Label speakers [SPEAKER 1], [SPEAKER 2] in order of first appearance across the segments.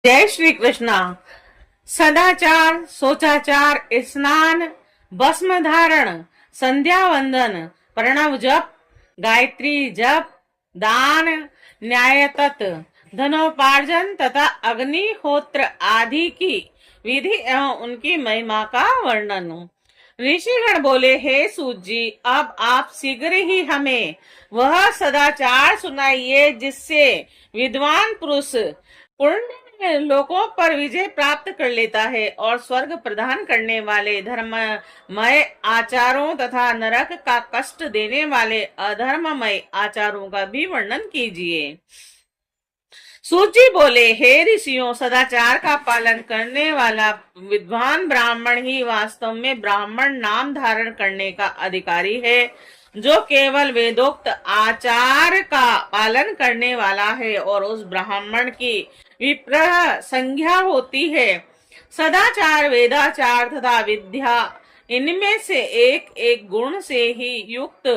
[SPEAKER 1] जय श्री कृष्णा। सदाचार, सोचाचार, स्नान, भस्म धारण, संध्या वंदन, प्रणव जप, गायत्री जप, दान, न्याय तत्, धनोपार्जन तथा अग्निहोत्र आदि की विधि एवं उनकी महिमा का वर्णन। ऋषिगण बोले, हे सूत जी, अब आप शीघ्र ही हमें वह सदाचार सुनाइए जिससे विद्वान पुरुष पूर्ण लोकों पर विजय प्राप्त कर लेता है और स्वर्ग प्रदान करने वाले धर्ममय आचारों तथा नरक का कष्ट देने वाले अधर्ममय आचारों का भी वर्णन कीजिए। सूची बोले, हे ऋषियों, सदाचार का पालन करने वाला विद्वान ब्राह्मण ही वास्तव में ब्राह्मण नाम धारण करने का अधिकारी है, जो केवल वेदोक्त आचार का पालन करने वाला है और उस ब्राह्मण की विप्रह संज्ञा होती है। सदाचार, वेदाचार तथा विद्या, इनमें से एक एक गुण से ही युक्त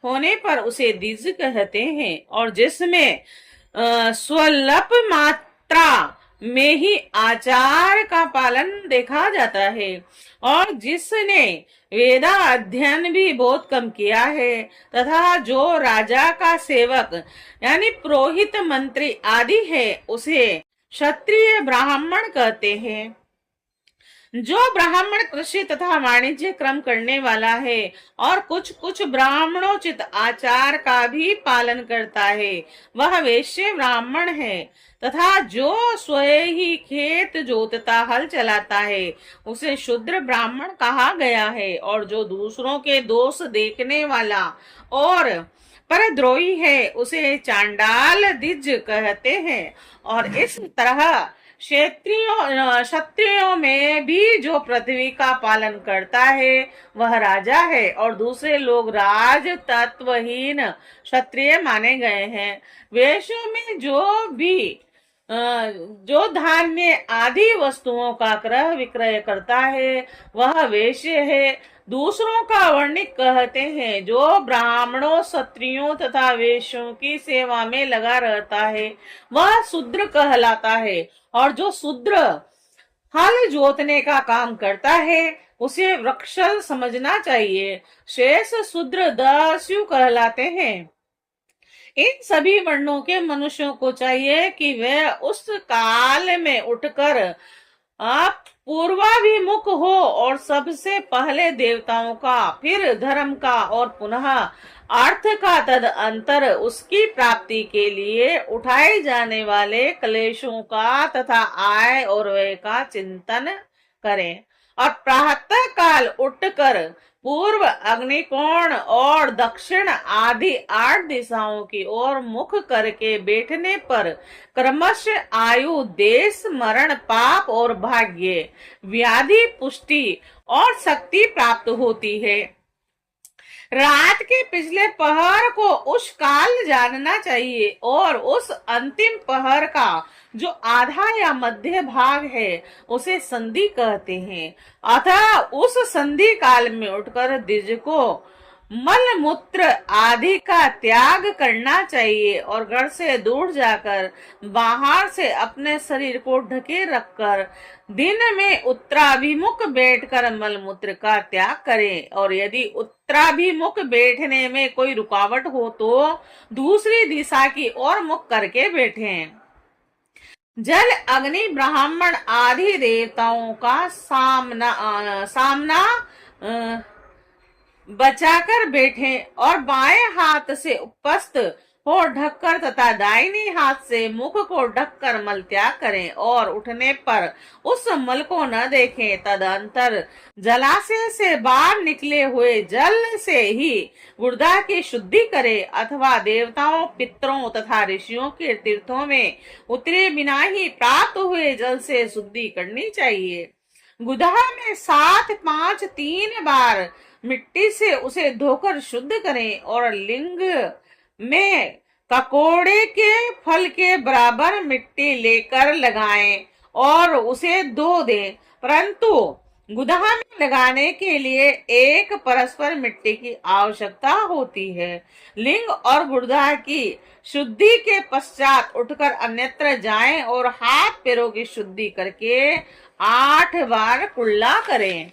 [SPEAKER 1] होने पर उसे द्विज कहते हैं और जिसमें स्वल्प मात्रा में ही आचार का पालन देखा जाता है और जिसने वेदा अध्ययन भी बहुत कम किया है तथा जो राजा का सेवक यानी पुरोहित, मंत्री आदि है, उसे क्षत्रिय ब्राह्मण कहते हैं। जो ब्राह्मण कृषि तथा वाणिज्य क्रम करने वाला है और कुछ कुछ ब्राह्मणोचित आचार का भी पालन करता है, वह वैश्य ब्राह्मण है। तथा जो स्वयं ही खेत जोतता, हल चलाता है, उसे शूद्र ब्राह्मण कहा गया है। और जो दूसरों के दोष देखने वाला और परद्रोही है, उसे चांडाल द्विज कहते हैं। और इस तरह क्षत्रियों में भी जो पृथ्वी का पालन करता है वह राजा है और दूसरे लोग राज तत्वहीन क्षत्रिय माने गए हैं। वैश्यों में जो धान्य आदि वस्तुओं का क्रय विक्रय करता है वह वैश्य है। दूसरों का वर्णिक कहते हैं, जो ब्राह्मणों, क्षत्रियों तथा वैश्यों की सेवा में लगा रहता है वह शूद्र कहलाता है और जो शूद्र हल जोतने का काम करता है उसे वृक्षल समझना चाहिए। शेष शूद्र दास्यु कहलाते हैं। इन सभी वर्णों के मनुष्यों को चाहिए कि वे उस काल में उठकर आप पूर्वाभिमुख हो और सबसे पहले देवताओं का, फिर धर्म का और पुनः अर्थ का तदअंतर उसकी प्राप्ति के लिए उठाए जाने वाले क्लेशों का तथा आय और व्यय का चिंतन करें और प्रातः काल उठकर पूर्व, अग्निकोण और दक्षिण आदि 8 दिशाओं की ओर मुख करके बैठने पर क्रमशः आयु, देश, मरण, पाप और भाग्य, व्याधि, पुष्टि और शक्ति प्राप्त होती है। रात के पिछले पहर को उस काल जानना चाहिए और उस अंतिम पहर का जो आधा या मध्य भाग है उसे संधि कहते हैं। अतः उस संधि काल में उठकर द्विज को मल मूत्र आदि का त्याग करना चाहिए और घर से दूर जाकर बाहर से अपने शरीर को ढके रखकर दिन में उत्तराभिमुख बैठकर मल मूत्र का त्याग करें और यदि उत्तराभिमुख बैठने में कोई रुकावट हो तो दूसरी दिशा की ओर मुख करके बैठें। जल, अग्नि, ब्राह्मण आदि देवताओं का सामना बचाकर बैठे और बाएं हाथ से उपस्थ हो ढककर तथा दाहिने हाथ से मुख को ढककर मल त्याग करें और उठने पर उस मल को न देखें। तदंतर जलाशय से बाहर निकले हुए जल से ही गुर्दा की शुद्धि करें अथवा देवताओं, पितरों तथा ऋषियों के तीर्थों में उतरे बिना ही प्राप्त हुए जल से शुद्धि करनी चाहिए। गुदा में 7, 5, 3 बार मिट्टी से उसे धोकर शुद्ध करें और लिंग में ककोड़े के फल के बराबर मिट्टी लेकर लगाएं और उसे धो दें, परंतु गुदहा में लगाने के लिए एक परस्पर मिट्टी की आवश्यकता होती है। लिंग और गुदहा की शुद्धि के पश्चात उठकर अन्यत्र जाएं और हाथ पैरों की शुद्धि करके 8 बार कुल्ला करें।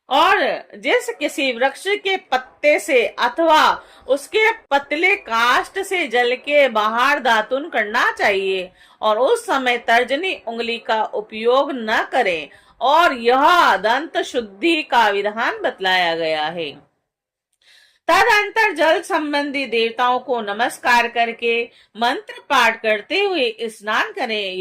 [SPEAKER 1] और जिस किसी वृक्ष के पत्ते से अथवा उसके पतले काष्ठ से जल के बाहर दातुन करना चाहिए और उस समय तर्जनी उंगली का उपयोग न करें, और यह दंत शुद्धि का विधान बतलाया गया है। तदंतर जल संबंधी देवताओं को नमस्कार करके मंत्र पाठ करते हुए स्नान करें।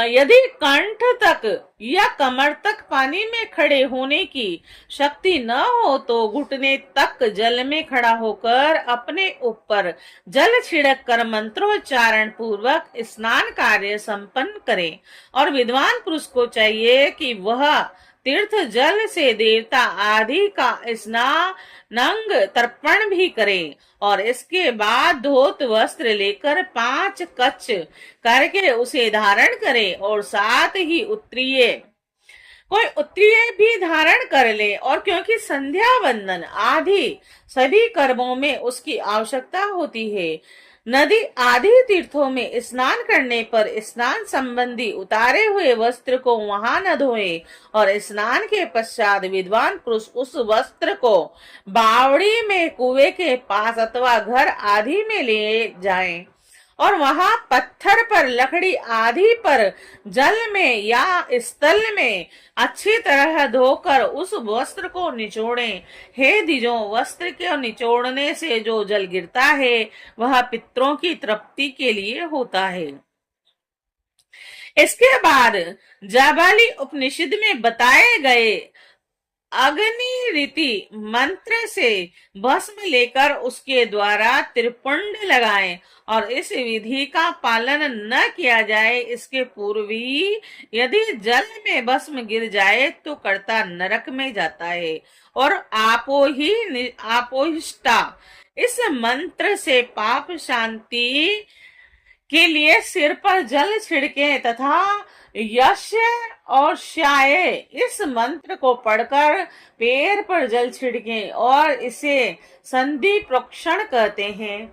[SPEAKER 1] यदि कंठ तक या कमर तक पानी में खड़े होने की शक्ति न हो तो घुटने तक जल में खड़ा होकर अपने ऊपर जल छिड़क कर मंत्रोच्चारण पूर्वक स्नान कार्य संपन्न करें। और विद्वान पुरुष को चाहिए कि वह तीर्थ जल से देवता आदि का स्नानांग तर्पण भी करे और इसके बाद धोत वस्त्र लेकर 5 कच्छ करके उसे धारण करे और साथ ही कोई उत्तरीय भी धारण कर ले। और क्योंकि संध्या वंदन आदि सभी कर्मों में उसकी आवश्यकता होती है, नदी आदि तीर्थों में स्नान करने पर स्नान संबंधी उतारे हुए वस्त्र को वहां न धोए और स्नान के पश्चात विद्वान पुरुष उस वस्त्र को बावड़ी में कुएं के पास अथवा घर आदि में ले जाएं और वहां पत्थर पर, लकड़ी आदि पर, जल में या स्थल में अच्छी तरह धोकर उस वस्त्र को निचोड़ें। हे द्विजों, वस्त्र के निचोड़ने से जो जल गिरता है वह पितरों की तृप्ति के लिए होता है। इसके बाद जाबाली उपनिषद में बताए गए अग्नि रीति मंत्र से भस्म लेकर उसके द्वारा त्रिपुंड लगाएं और इस विधि का पालन न किया जाए इसके पूर्व ही यदि जल में भस्म गिर जाए तो कर्ता नरक में जाता है। और आपोहिष्टा इस मंत्र से पाप शांति के लिए सिर पर जल छिड़के तथा यश और श्याय इस मंत्र को पढ़कर पैर पर जल छिड़के और इसे संधि प्रोक्षण कहते हैं।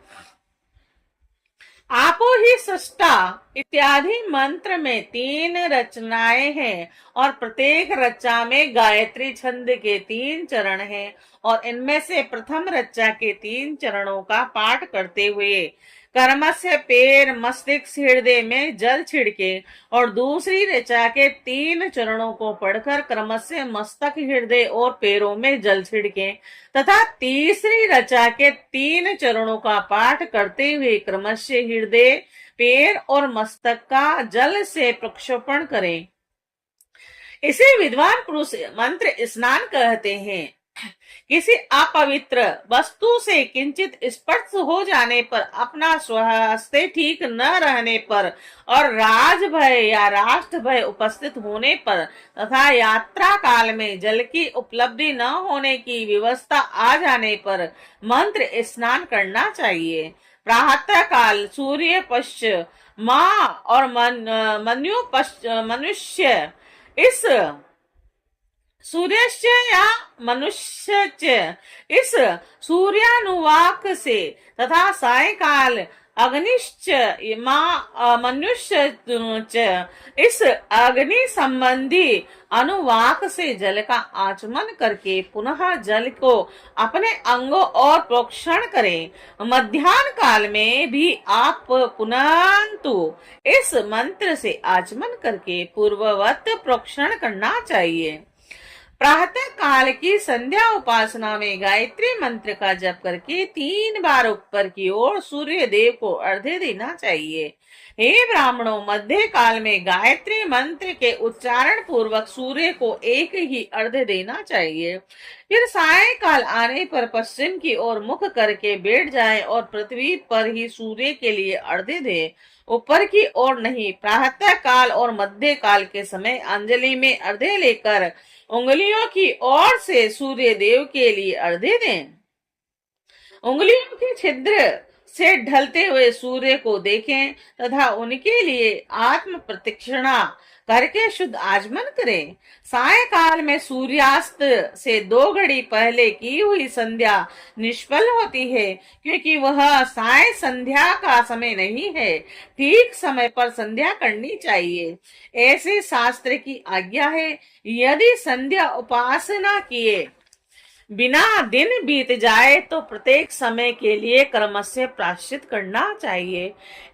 [SPEAKER 1] आपो ही सृष्टा इत्यादि मंत्र में 3 रचनाएं हैं और प्रत्येक रचा में गायत्री छंद के 3 चरण हैं और इनमें से प्रथम रचा के 3 चरणों का पाठ करते हुए कर्म से पैर, मस्तिष्क, हृदय में जल छिड़के और दूसरी ऋचा के 3 चरणों को पढ़कर क्रम से मस्तक, हृदय और पैरों में जल छिड़के तथा तीसरी ऋचा के 3 चरणों का पाठ करते हुए क्रम से हृदय, पैर और मस्तक का जल से प्रक्षोपण करें। इसे विद्वान पुरुष मंत्र स्नान कहते हैं। किसी अपवित्र वस्तु से किंचित स्पर्श हो जाने पर, अपना स्वास्थ्य ठीक न रहने पर और राज भय या राष्ट्र भय उपस्थित होने पर तथा यात्रा काल में जल की उपलब्धि न होने की व्यवस्था आ जाने पर मंत्र स्नान करना चाहिए। प्रातः काल सूर्य पश्च माँ और मनुष्य इस सूर्यस्य या मनुष्य इस सूर्यानुवाक से तथा सायकाल अग्निश्च मनुष्य इस अग्नि संबंधी अनुवाक से जल का आचमन करके पुनः जल को अपने अंगों और प्रोक्षण करें। मध्याह्न काल में भी आप पुनंतु इस मंत्र से आचमन करके पूर्ववत प्रोक्षण करना चाहिए। प्रातः काल की संध्या उपासना में गायत्री मंत्र का जप करके 3 बार ऊपर की ओर सूर्य देव को अर्घ्य देना चाहिए। हे ब्राह्मणों, मध्य काल में गायत्री मंत्र के उच्चारण पूर्वक सूर्य को एक ही अर्घ्य देना चाहिए। फिर सायंकाल आने पर पश्चिम की ओर मुख करके बैठ जाए और पृथ्वी पर ही सूर्य के लिए अर्घ्य दे, ऊपर की ओर नहीं। प्रातः काल और मध्य काल के समय अंजलि में अर्घ्य लेकर उंगलियों की ओर से सूर्य देव के लिए अर्घ्य दें। उंगलियों के छिद्र से ढलते हुए सूर्य को देखें तथा उनके लिए आत्म प्रतीक्षणा करके शुद्ध आचमन करें। सायकाल में सूर्यास्त से 2 घड़ी पहले की हुई संध्या निष्फल होती है, क्योंकि वह साय संध्या का समय नहीं है। ठीक समय पर संध्या करनी चाहिए, ऐसे शास्त्र की आज्ञा है। यदि संध्या उपासना किए बिना दिन बीत जाए तो प्रत्येक समय के लिए कर्म से प्रायश्चित करना चाहिए।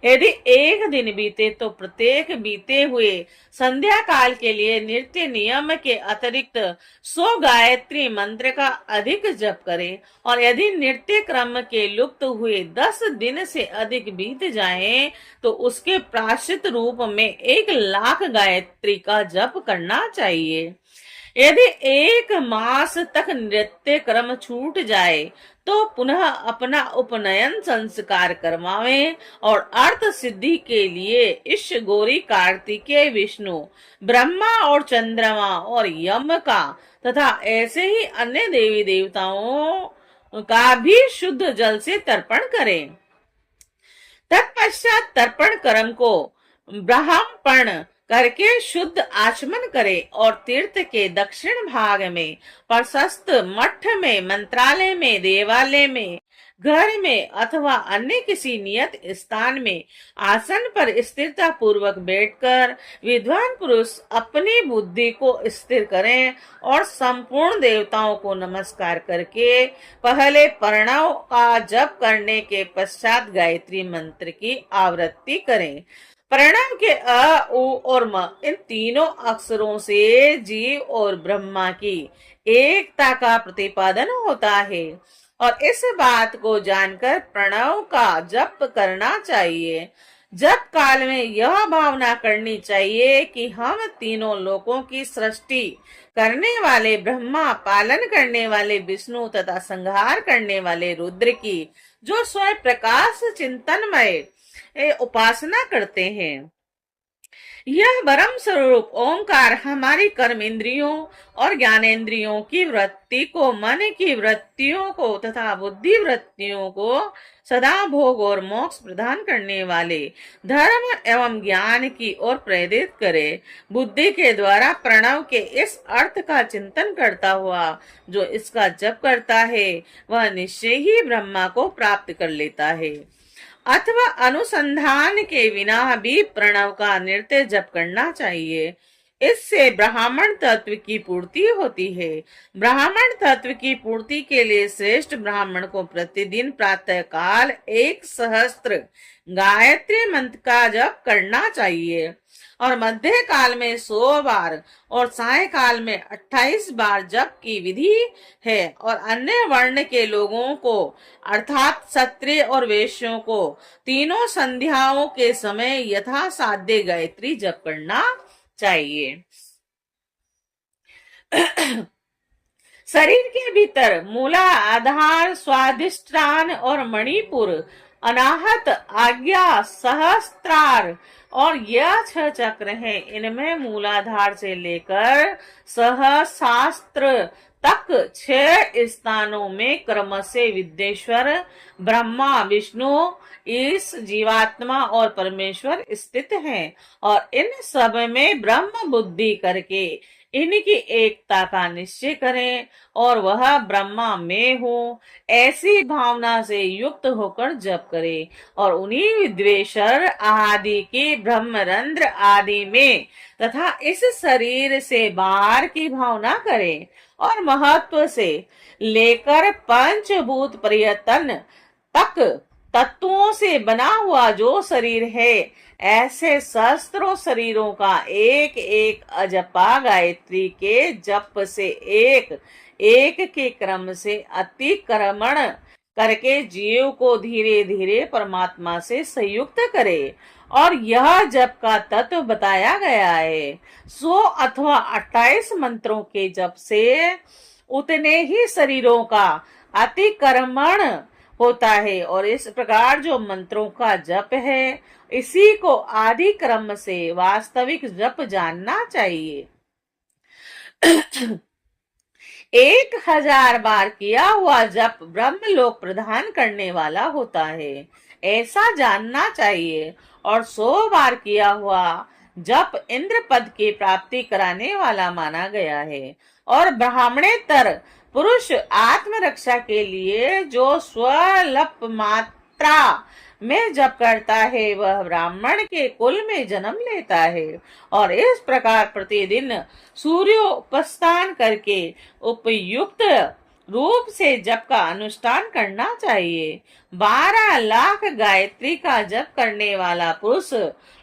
[SPEAKER 1] यदि एक दिन बीते तो प्रत्येक बीते हुए संध्या काल के लिए नित्य नियम के अतिरिक्त 100 गायत्री मंत्र का अधिक जप करें, और यदि नित्य क्रम के लुप्त हुए 10 दिन से अधिक बीत जाएं तो उसके प्रायश्चित रूप में 1 लाख गायत्री का जप करना चाहिए। यदि 1 मास तक नृत्य क्रम छूट जाए तो पुनः अपना उपनयन संस्कार करवावें, और अर्थ सिद्धि के लिए इश गौरी कार्तिकेय विष्णु ब्रह्मा और चंद्रमा और यम का तथा ऐसे ही अन्य देवी देवताओं का भी शुद्ध जल से तर्पण करें। तत्पश्चात तर्पण कर्म को ब्राह्मण करके शुद्ध आचमन करे और तीर्थ के दक्षिण भाग में प्रशस्त मठ में, मंत्रालय में, देवालय में, घर में अथवा अन्य किसी नियत स्थान में आसन पर स्थिरता पूर्वक बैठकर विद्वान पुरुष अपनी बुद्धि को स्थिर करें और संपूर्ण देवताओं को नमस्कार करके पहले प्रणव का जप करने के पश्चात गायत्री मंत्र की आवृत्ति करें। प्रणव के अ, उ और म इन तीनों अक्षरों से जीव और ब्रह्मा की एकता का प्रतिपादन होता है, और इस बात को जानकर प्रणव का जप करना चाहिए। जप काल में यह भावना करनी चाहिए कि हम तीनों लोकों की सृष्टि करने वाले ब्रह्मा, पालन करने वाले विष्णु तथा संहार करने वाले रुद्र की जो स्वयं प्रकाश चिंतनमय उपासना करते हैं। यह परम स्वरूप ओंकार हमारी कर्म इंद्रियों और ज्ञानेंद्रियों की वृत्ति को, मन की वृत्तियों को तथा बुद्धि वृत्तियों को सदा भोग और मोक्ष प्रदान करने वाले धर्म एवं ज्ञान की ओर प्रेरित करे। बुद्धि के द्वारा प्रणव के इस अर्थ का चिंतन करता हुआ जो इसका जप करता है वह निश्चय ही ब्रह्मा को प्राप्त कर लेता है, अथवा अनुसंधान के बिना भी प्रणव का नृत्य जप करना चाहिए। इससे ब्राह्मण तत्व की पूर्ति होती है। ब्राह्मण तत्व की पूर्ति के लिए श्रेष्ठ ब्राह्मण को प्रतिदिन प्रातः काल 1 सहस्त्र गायत्री मंत्र का जप करना चाहिए, और मध्य काल में 100 बार और साय काल में 28 बार जप की विधि है। और अन्य वर्ण के लोगों को अर्थात क्षत्रिय और वैश्यों को तीनों संध्याओं के समय यथा साध्य गायत्री जप करना चाहिए। शरीर के भीतर मूलाधार, स्वादिष्ठान और मणिपुर, अनाहत, आज्ञा, सहस्त्रार और यह 6 चक्र हैं। इनमें मूलाधार से लेकर सहस्रास्त्र तक 6 स्थानों में क्रम से विद्येश्वर, ब्रह्मा, विष्णु, इस जीवात्मा और परमेश्वर स्थित हैं, और इन सब में ब्रह्म बुद्धि करके इनकी एकता का निश्चय करें और वह ब्रह्मा में हो ऐसी भावना से युक्त होकर जप करें, और उन्हीं विद्वेश्वर आदि के ब्रह्मरंध्र आदि में तथा इस शरीर से बाहर की भावना करें, और महत्व से लेकर पंचभूत पर्यटन तक तत्वों से बना हुआ जो शरीर है, ऐसे सहस्त्रों शरीरों का एक एक अजपा गायत्री के जप से एक एक के क्रम से अतिक्रमण करके जीव को धीरे धीरे परमात्मा से संयुक्त करे। और यह जप का तत्व बताया गया है। 100 अथवा 28 मंत्रों के जप से उतने ही शरीरों का अतिक्रमण होता है, और इस प्रकार जो मंत्रों का जप है इसी को आदि क्रम से वास्तविक जप जानना चाहिए। 1000 बार किया हुआ जप ब्रह्मलोक प्रदान करने वाला होता है। ऐसा जानना चाहिए। और 100 बार किया हुआ जप इंद्र पद की प्राप्ति कराने वाला माना गया है। और ब्राह्मणेतर पुरुष आत्मरक्षा के लिए जो स्वल्प मात्रा में जप करता है वह ब्राह्मण के कुल में जन्म लेता है। और इस प्रकार प्रतिदिन सूर्योपासना करके उपयुक्त रूप से जप का अनुष्ठान करना चाहिए। 12 लाख गायत्री का जप करने वाला पुरुष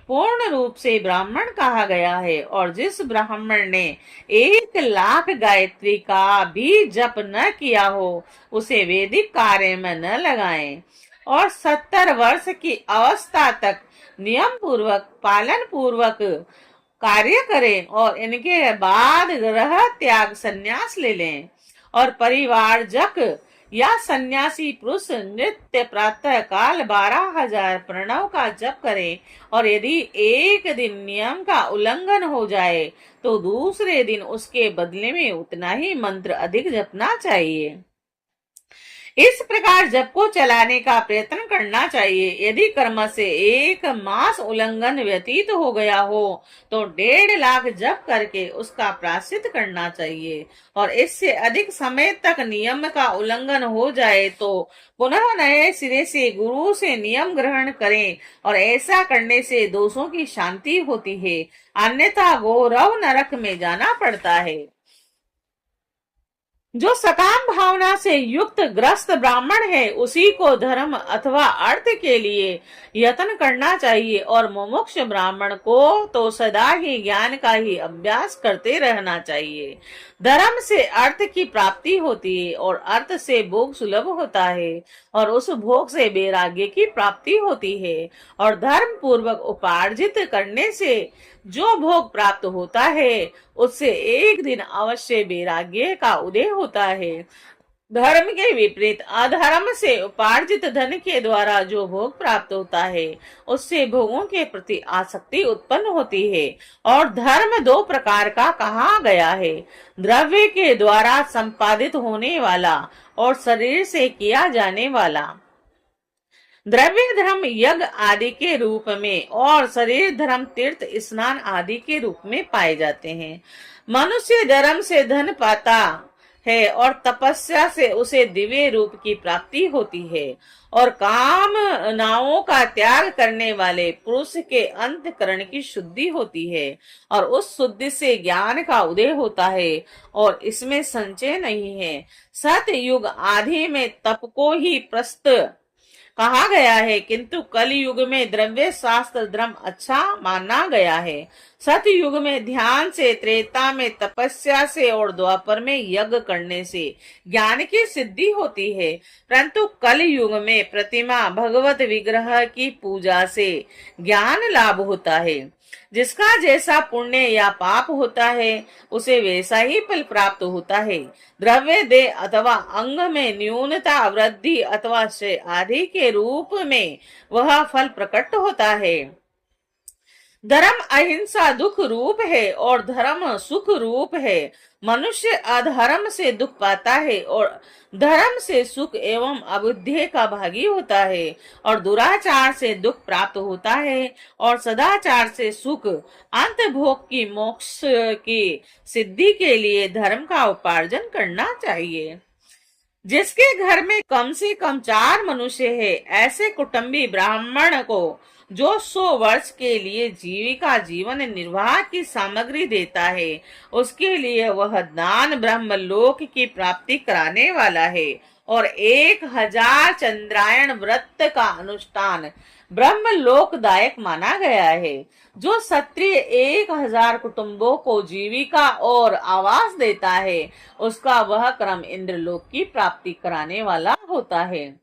[SPEAKER 1] पूर्ण रूप से ब्राह्मण कहा गया है। और जिस ब्राह्मण ने 1 लाख गायत्री का भी जप न किया हो उसे वैदिक कार्य में न लगाएं। और 70 वर्ष की अवस्था तक नियम पूर्वक पालन पूर्वक कार्य करें और इनके बाद ग्रह त्याग संन्यास ले लें। और परिवारजक या सन्यासी पुरुष नित्य प्रातः काल 12,000 प्रणव का जप करें। और यदि एक दिन नियम का उल्लंघन हो जाए तो दूसरे दिन उसके बदले में उतना ही मंत्र अधिक जपना चाहिए। इस प्रकार जप को चलाने का प्रयत्न करना चाहिए। यदि कर्म से 1 मास उल्लंघन व्यतीत हो गया हो तो 1.5 लाख जप करके उसका प्रायश्चित करना चाहिए। और इससे अधिक समय तक नियम का उल्लंघन हो जाए तो पुनः नए सिरे से गुरु से नियम ग्रहण करें। और ऐसा करने से दोषों की शांति होती है, अन्यथा गौरव नरक में जाना पड़ता है। जो सकाम भावना से युक्त ग्रस्त ब्राह्मण है उसी को धर्म अथवा अर्थ के लिए यत्न करना चाहिए। और मुमुक्ष ब्राह्मण को तो सदा ही ज्ञान का ही अभ्यास करते रहना चाहिए। धर्म से अर्थ की प्राप्ति होती है और अर्थ से भोग सुलभ होता है और उस भोग से वैराग्य की प्राप्ति होती है। और धर्म पूर्वक उपार्जित करने से जो भोग प्राप्त होता है उससे एक दिन अवश्य वैराग्य का उदय होता है। धर्म के विपरीत अधर्म से उपार्जित धन के द्वारा जो भोग प्राप्त होता है उससे भोगों के प्रति आसक्ति उत्पन्न होती है। और धर्म 2 प्रकार का कहा गया है, द्रव्य के द्वारा संपादित होने वाला और शरीर से किया जाने वाला। द्रव्य धर्म यज्ञ आदि के रूप में और शरीर धर्म तीर्थ स्नान आदि के रूप में पाए जाते हैं। मनुष्य धर्म से धन पाता है और तपस्या से उसे दिव्य रूप की प्राप्ति होती है। और कामनाओं का त्याग करने वाले पुरुष के अंतःकरण की शुद्धि होती है और उस शुद्धि से ज्ञान का उदय होता है और इसमें संचय नहीं है। सतयुग आदि में तप को ही प्रस्त कहा गया है, किंतु कलयुग में द्रव्य शास्त्र धर्म अच्छा माना गया है। सतयुग में ध्यान से, त्रेता में तपस्या से और द्वापर में यज्ञ करने से ज्ञान की सिद्धि होती है, परंतु कलयुग में प्रतिमा भगवत विग्रह की पूजा से ज्ञान लाभ होता है। जिसका जैसा पुण्य या पाप होता है उसे वैसा ही फल प्राप्त होता है। द्रव्य देह अथवा अंग में न्यूनता, वृद्धि अथवा श्रेय आदि के रूप में वह फल प्रकट होता है। धर्म अहिंसा दुख रूप है और धर्म सुख रूप है। मनुष्य अधर्म से दुख पाता है और धर्म से सुख एवं अबुद्धि का भागी होता है। और दुराचार से दुख प्राप्त होता है और सदाचार से सुख। अंत भोग की मोक्ष की सिद्धि के लिए धर्म का उपार्जन करना चाहिए। जिसके घर में कम से कम 4 मनुष्य है, ऐसे कुटुंबी ब्राह्मण को जो 100 वर्ष के लिए जीविका जीवन निर्वाह की सामग्री देता है उसके लिए वह दान ब्रह्मलोक की प्राप्ति कराने वाला है। और 1000 चंद्रायण व्रत का अनुष्ठान ब्रह्मलोकदायक माना गया है। जो क्षत्रिय 1000 कुटुंबों को जीविका और आवास देता है उसका वह कर्म इंद्रलोक की प्राप्ति कराने वाला होता है।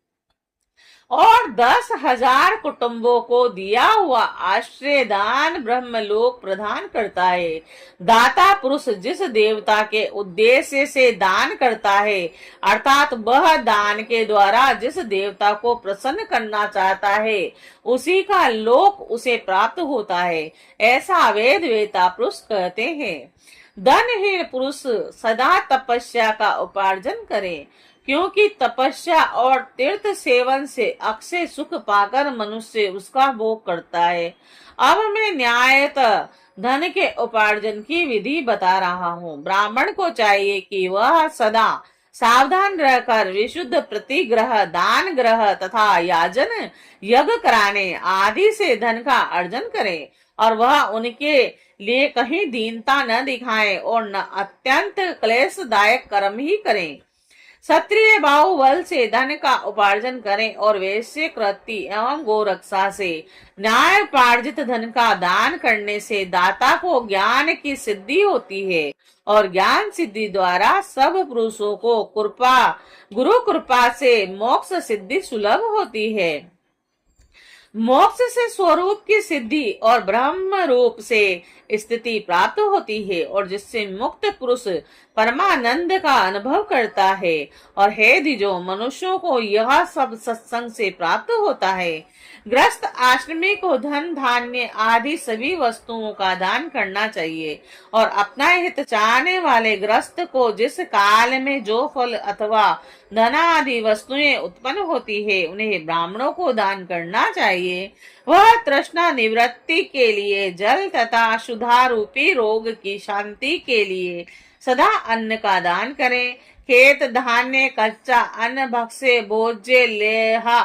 [SPEAKER 1] और 10,000 कुटुंबों को दिया हुआ आश्रय दान ब्रह्मलोक प्रदान करता है। दाता पुरुष जिस देवता के उद्देश्य से दान करता है अर्थात वह दान के द्वारा जिस देवता को प्रसन्न करना चाहता है उसी का लोक उसे प्राप्त होता है, ऐसा वेद वेता पुरुष कहते हैं। धनहीन पुरुष सदा तपस्या का उपार्जन करें, क्योंकि तपस्या और तीर्थ सेवन से अक्षय सुख पाकर मनुष्य उसका भोग करता है। अब मैं न्यायतः धन के उपार्जन की विधि बता रहा हूँ। ब्राह्मण को चाहिए कि वह सदा सावधान रहकर विशुद्ध प्रतिग्रह, दान ग्रह तथा याजन, यज्ञ कराने आदि से धन का अर्जन करे और वह उनके लिए कहीं दीनता न दिखाए और न अत्यंत क्लेशदायक कर्म ही करें। क्षत्रिय बाहुबल से धन का उपार्जन करें और वैश्य कृति एवं गोरक्षा से न्यायोपार्जित धन का दान करने से दाता को ज्ञान की सिद्धि होती है और ज्ञान सिद्धि द्वारा सब पुरुषों को गुरु कृपा से मोक्ष सिद्धि सुलभ होती है। मोक्ष से स्वरूप की सिद्धि और ब्रह्म रूप से स्थिति प्राप्त होती है और जिससे मुक्त पुरुष परमानंद का अनुभव करता है। और हे द्विजो, मनुष्यों को यह सब सत्संग से प्राप्त होता है। ग्रस्त आश्रमी को धन, धान्य आदि सभी वस्तुओं का दान करना चाहिए और अपना हित चाहने वाले ग्रस्त को जिस काल में जो फल अथवा धन आदि वस्तुएं उत्पन्न होती है उन्हें ब्राह्मणों को दान करना चाहिए। वह तृष्णा निवृत्ति के लिए, जल तथा क्षुधा रूपी रोग की शांति के लिए सदा अन्न का दान करें। खेत, धान्य, कच्चा अन्न, भक्ष्य, भोज्य, लेहा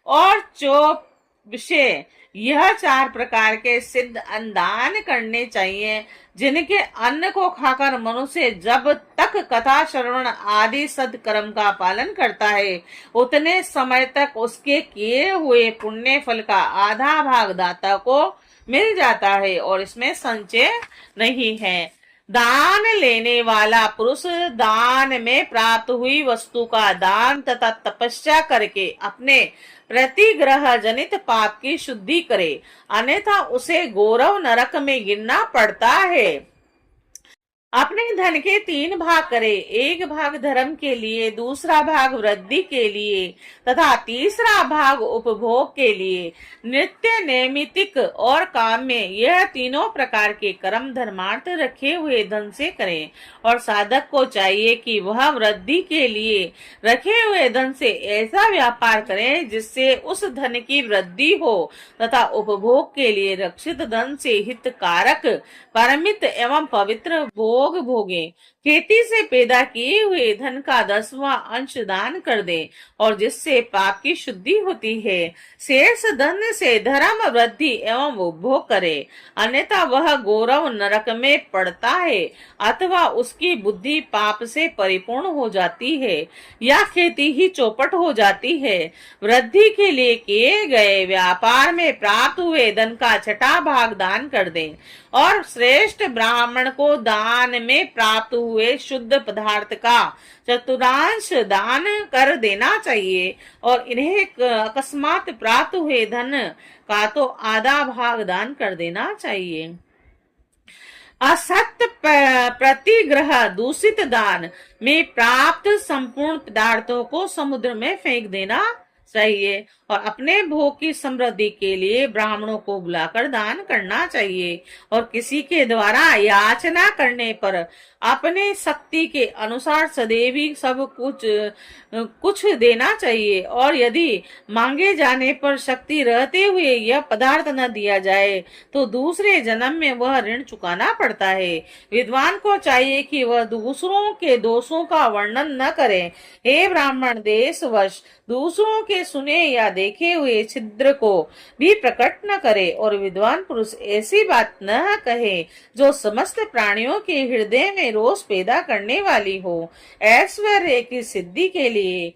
[SPEAKER 1] और चोपशे, यह 4 प्रकार के सिद्ध अन्न दान करने चाहिए, जिनके अन्न को खाकर मनुष्य जब तक कथा श्रवण आदि सदकर्म का पालन करता है उतने समय तक उसके किए हुए पुण्य फल का आधा भाग दाता को मिल जाता है और इसमें संचय नहीं है। दान लेने वाला पुरुष दान में प्राप्त हुई वस्तु का दान तथा तपस्या करके अपने प्रतिग्रह जनित पाप की शुद्धि करे, अन्यथा उसे गौरव नरक में गिरना पड़ता है। अपने धन के 3 भाग करे, एक भाग धर्म के लिए, दूसरा भाग वृद्धि के लिए तथा तीसरा भाग उपभोग के लिए। नित्य, नैमित्तिक और काम्य, यह तीनों प्रकार के कर्म धर्मार्थ रखे हुए धन से करें और साधक को चाहिए कि वह वृद्धि के लिए रखे हुए धन से ऐसा व्यापार करे जिससे उस धन की वृद्धि हो तथा उपभोग के लिए रक्षित धन से हितकारक, परमित एवं पवित्र भोग भोगे। खेती से पैदा किए हुए धन का 10वां अंश दान कर दे और जिससे पाप की शुद्धि होती है। शेष धन से धर्म, वृद्धि एवं उपभोग करे, अन्यथा वह गौरव नरक में पड़ता है अथवा उसकी बुद्धि पाप से परिपूर्ण हो जाती है या खेती ही चौपट हो जाती है। वृद्धि के लिए किए गए व्यापार में प्राप्त हुए धन का 6ठा भाग दान कर दे और श्रेष्ठ ब्राह्मण को दान में प्राप्त हुए शुद्ध पदार्थ का 1/4 दान कर देना चाहिए और इन्हें अकस्मात प्राप्त हुए धन का तो आधा भाग दान कर देना चाहिए। असत्य प्रतिग्रह, दूषित दान में प्राप्त संपूर्ण पदार्थों को समुद्र में फेंक देना चाहिए और अपने भोग की समृद्धि के लिए ब्राह्मणों को बुलाकर दान करना चाहिए और किसी के द्वारा याचना करने पर अपने शक्ति के अनुसार सदैव सब कुछ देना चाहिए और यदि मांगे जाने पर शक्ति रहते हुए यह पदार्थ न दिया जाए तो दूसरे जन्म में वह ऋण चुकाना पड़ता है। विद्वान को चाहिए कि वह दूसरों के दोषों का वर्णन न करे। हे ब्राह्मण, देशवश दूसरों के सुने या देखे हुए छिद्र को भी प्रकट न करे और विद्वान पुरुष ऐसी बात न कहे जो समस्त प्राणियों के हृदय में रोष पैदा करने वाली हो। ऐश्वर्य की सिद्धि के लिए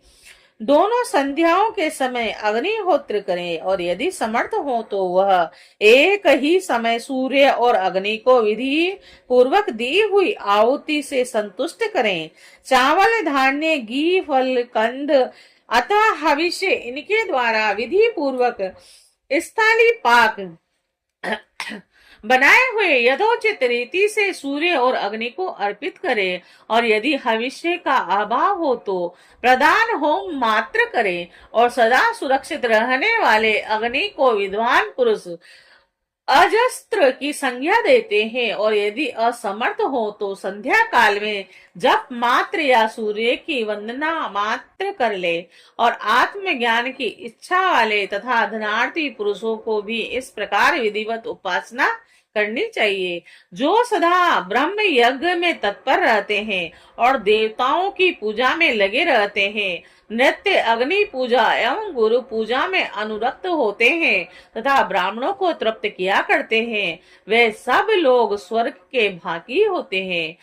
[SPEAKER 1] दोनों संध्याओं के समय अग्निहोत्र करें और यदि समर्थ हो तो वह एक ही समय सूर्य और अग्नि को विधि पूर्वक दी हुई आहुति से संतुष्ट करें। चावल, धान्य, घी, फल, कंद अतः हविष्य, इनके द्वारा विधि पूर्वक स्थाली पाक बनाए हुए यथोचित रीति से सूर्य और अग्नि को अर्पित करे और यदि हविष्य का अभाव हो तो प्रधान होम मात्र करे और सदा सुरक्षित रहने वाले अग्नि को विद्वान पुरुष अजस्त्र की संज्ञा देते हैं, और यदि असमर्थ हो तो संध्या काल में जप मात्र या सूर्य की वंदना मात्र कर ले। और आत्मज्ञान की इच्छा वाले तथा धनार्थी पुरुषों को भी इस प्रकार विधिवत उपासना करनी चाहिए, जो सदा ब्रह्म यज्ञ में तत्पर रहते हैं और देवताओं की पूजा में लगे रहते हैं, नृत्य, अग्नि पूजा एवं गुरु पूजा में अनुरक्त होते हैं तथा ब्राह्मणों को तृप्त किया करते हैं। वे सब लोग स्वर्ग के भागी होते हैं।